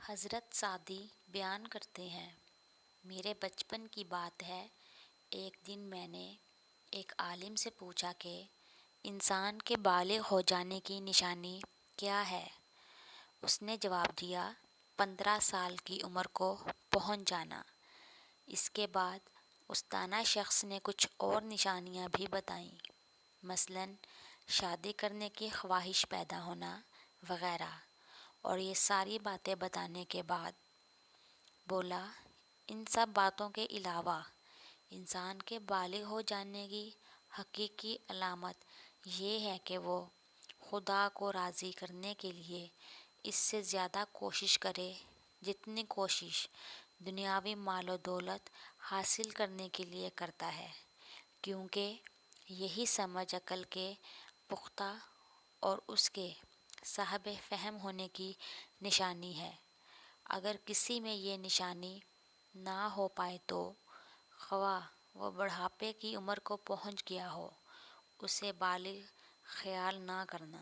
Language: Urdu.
حضرت سعدی بیان کرتے ہیں، میرے بچپن کی بات ہے، ایک دن میں نے ایک عالم سے پوچھا کہ انسان کے بالغ ہو جانے کی نشانی کیا ہے؟ اس نے جواب دیا، 15 سال کی عمر کو پہنچ جانا۔ اس کے بعد اس دانا شخص نے کچھ اور نشانیاں بھی بتائیں، مثلاً شادی کرنے کی خواہش پیدا ہونا وغیرہ، اور یہ ساری باتیں بتانے کے بعد بولا، ان سب باتوں کے علاوہ انسان کے بالغ ہو جانے کی حقیقی علامت یہ ہے کہ وہ خدا کو راضی کرنے کے لیے اس سے زیادہ کوشش کرے جتنی کوشش دنیاوی مال و دولت حاصل کرنے کے لیے کرتا ہے، کیونکہ یہی سمجھ عقل کے پختہ اور اس کے صاحب فہم ہونے کی نشانی ہے۔ اگر کسی میں یہ نشانی نہ ہو پائے تو خواہ وہ بڑھاپے کی عمر کو پہنچ گیا ہو، اسے بالغ خیال نہ کرنا۔